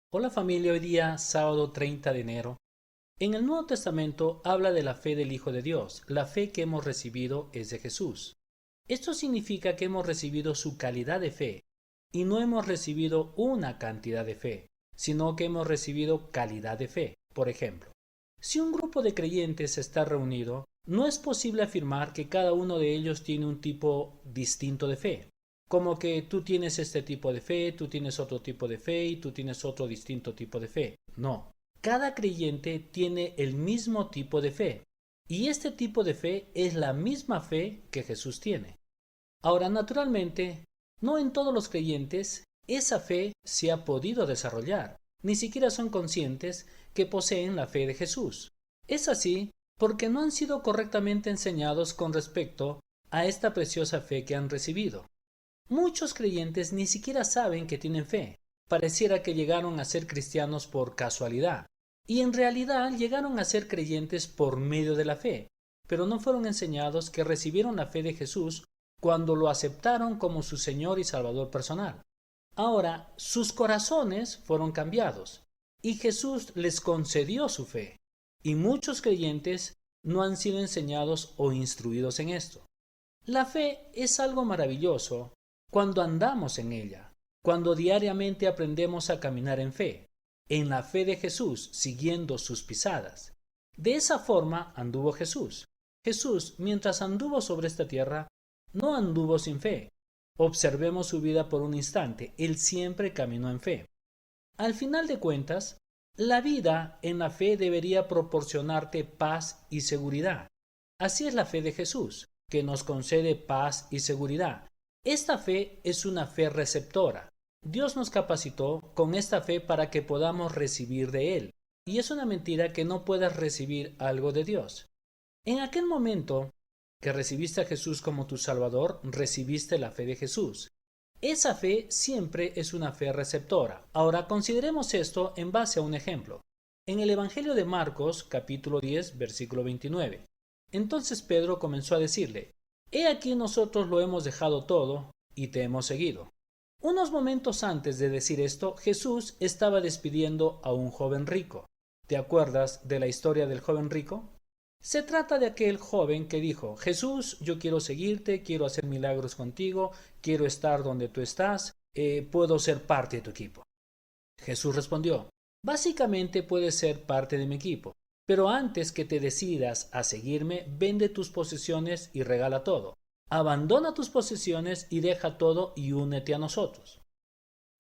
Hola familia, hoy día sábado 30 de enero. En el Nuevo Testamento habla de la fe del Hijo de Dios. La fe que hemos recibido es de Jesús. Esto significa que hemos recibido su calidad de fe y no hemos recibido una cantidad de fe, sino que hemos recibido calidad de fe. Por ejemplo, si un grupo de creyentes está reunido, no es posible afirmar que cada uno de ellos tiene un tipo distinto de fe. Como que tú tienes este tipo de fe, tú tienes otro tipo de fe y tú tienes otro distinto tipo de fe. No. Cada creyente tiene el mismo tipo de fe. Y este tipo de fe es la misma fe que Jesús tiene. Ahora, naturalmente, no en todos los creyentes esa fe se ha podido desarrollar. Ni siquiera son conscientes que poseen la fe de Jesús. Es así porque no han sido correctamente enseñados con respecto a esta preciosa fe que han recibido. Muchos creyentes ni siquiera saben que tienen fe. Pareciera que llegaron a ser cristianos por casualidad. Y en realidad llegaron a ser creyentes por medio de la fe, pero no fueron enseñados que recibieron la fe de Jesús cuando lo aceptaron como su Señor y Salvador personal. Ahora, sus corazones fueron cambiados y Jesús les concedió su fe. Y muchos creyentes no han sido enseñados o instruidos en esto. La fe es algo maravilloso cuando andamos en ella, cuando diariamente aprendemos a caminar en la fe de Jesús, siguiendo sus pisadas. De esa forma anduvo Jesús. Jesús, mientras anduvo sobre esta tierra, no anduvo sin fe. Observemos su vida por un instante. Él siempre caminó en fe. Al final de cuentas, la vida en la fe debería proporcionarte paz y seguridad. Así es la fe de Jesús, que nos concede paz y seguridad. Esta fe es una fe receptora. Dios nos capacitó con esta fe para que podamos recibir de Él. Y es una mentira que no puedas recibir algo de Dios. En aquel momento que recibiste a Jesús como tu Salvador, recibiste la fe de Jesús. Esa fe siempre es una fe receptora. Ahora consideremos esto en base a un ejemplo. En el Evangelio de Marcos, capítulo 10, versículo 29. Entonces Pedro comenzó a decirle: He aquí nosotros lo hemos dejado todo y te hemos seguido. Unos momentos antes de decir esto, Jesús estaba despidiendo a un joven rico. ¿Te acuerdas de la historia del joven rico? Se trata de aquel joven que dijo: Jesús, yo quiero seguirte, quiero hacer milagros contigo, quiero estar donde tú estás, puedo ser parte de tu equipo. Jesús respondió: Básicamente puedes ser parte de mi equipo, pero antes que te decidas a seguirme, vende tus posesiones y regala todo. Abandona tus posesiones y deja todo y únete a nosotros.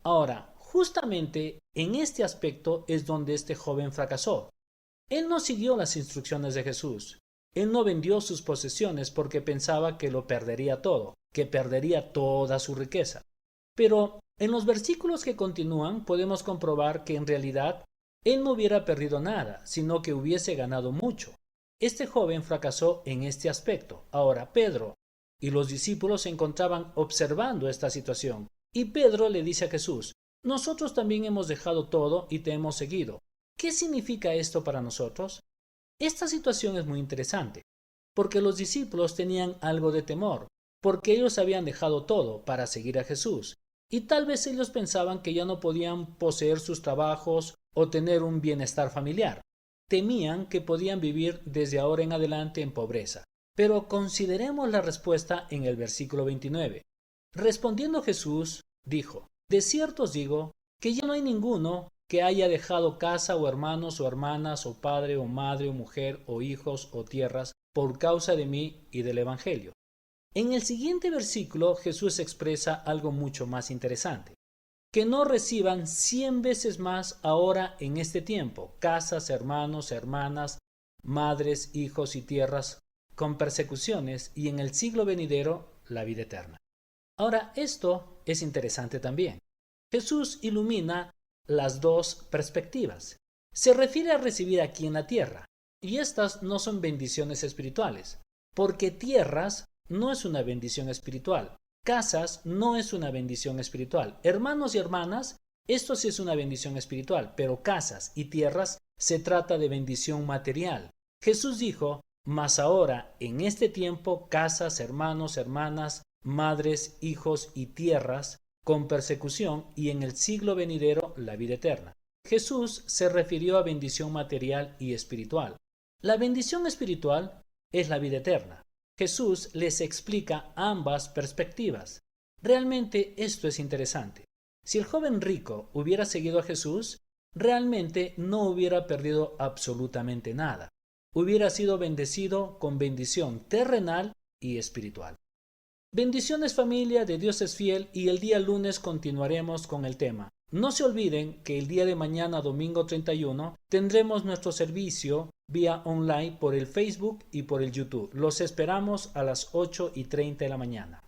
Ahora, justamente en este aspecto es donde este joven fracasó. Él no siguió las instrucciones de Jesús. Él no vendió sus posesiones porque pensaba que lo perdería todo, que perdería toda su riqueza. Pero en los versículos que continúan podemos comprobar que en realidad él no hubiera perdido nada, sino que hubiese ganado mucho. Este joven fracasó en este aspecto. Ahora Pedro y los discípulos se encontraban observando esta situación. Y Pedro le dice a Jesús: Nosotros también hemos dejado todo y te hemos seguido. ¿Qué significa esto para nosotros? Esta situación es muy interesante, porque los discípulos tenían algo de temor, porque ellos habían dejado todo para seguir a Jesús, y tal vez ellos pensaban que ya no podían poseer sus trabajos o tener un bienestar familiar. Temían que podían vivir desde ahora en adelante en pobreza. Pero consideremos la respuesta en el versículo 29. Respondiendo Jesús, dijo: De cierto os digo que ya no hay ninguno que haya dejado casa o hermanos o hermanas o padre o madre o mujer o hijos o tierras por causa de mí y del Evangelio. En el siguiente versículo Jesús expresa algo mucho más interesante: que no reciban 100 veces más ahora en este tiempo, casas, hermanos, hermanas, madres, hijos y tierras con persecuciones, y en el siglo venidero la vida eterna. Ahora, esto es interesante también. Jesús ilumina las dos perspectivas. Se refiere a recibir aquí en la tierra, y estas no son bendiciones espirituales, porque tierras no es una bendición espiritual, casas no es una bendición espiritual, hermanos y hermanas, esto sí es una bendición espiritual, pero casas y tierras se trata de bendición material. Jesús dijo: Mas ahora, en este tiempo, casas, hermanos, hermanas, madres, hijos y tierras con persecución, y en el siglo venidero la vida eterna. Jesús se refirió a bendición material y espiritual. La bendición espiritual es la vida eterna. Jesús les explica ambas perspectivas. Realmente esto es interesante. Si el joven rico hubiera seguido a Jesús, realmente no hubiera perdido absolutamente nada. Hubiera sido bendecido con bendición terrenal y espiritual. Bendiciones familia, de Dios es fiel, y el día lunes continuaremos con el tema. No se olviden que el día de mañana, domingo 31, tendremos nuestro servicio vía online por el Facebook y por el YouTube. Los esperamos a las 8:30 de la mañana.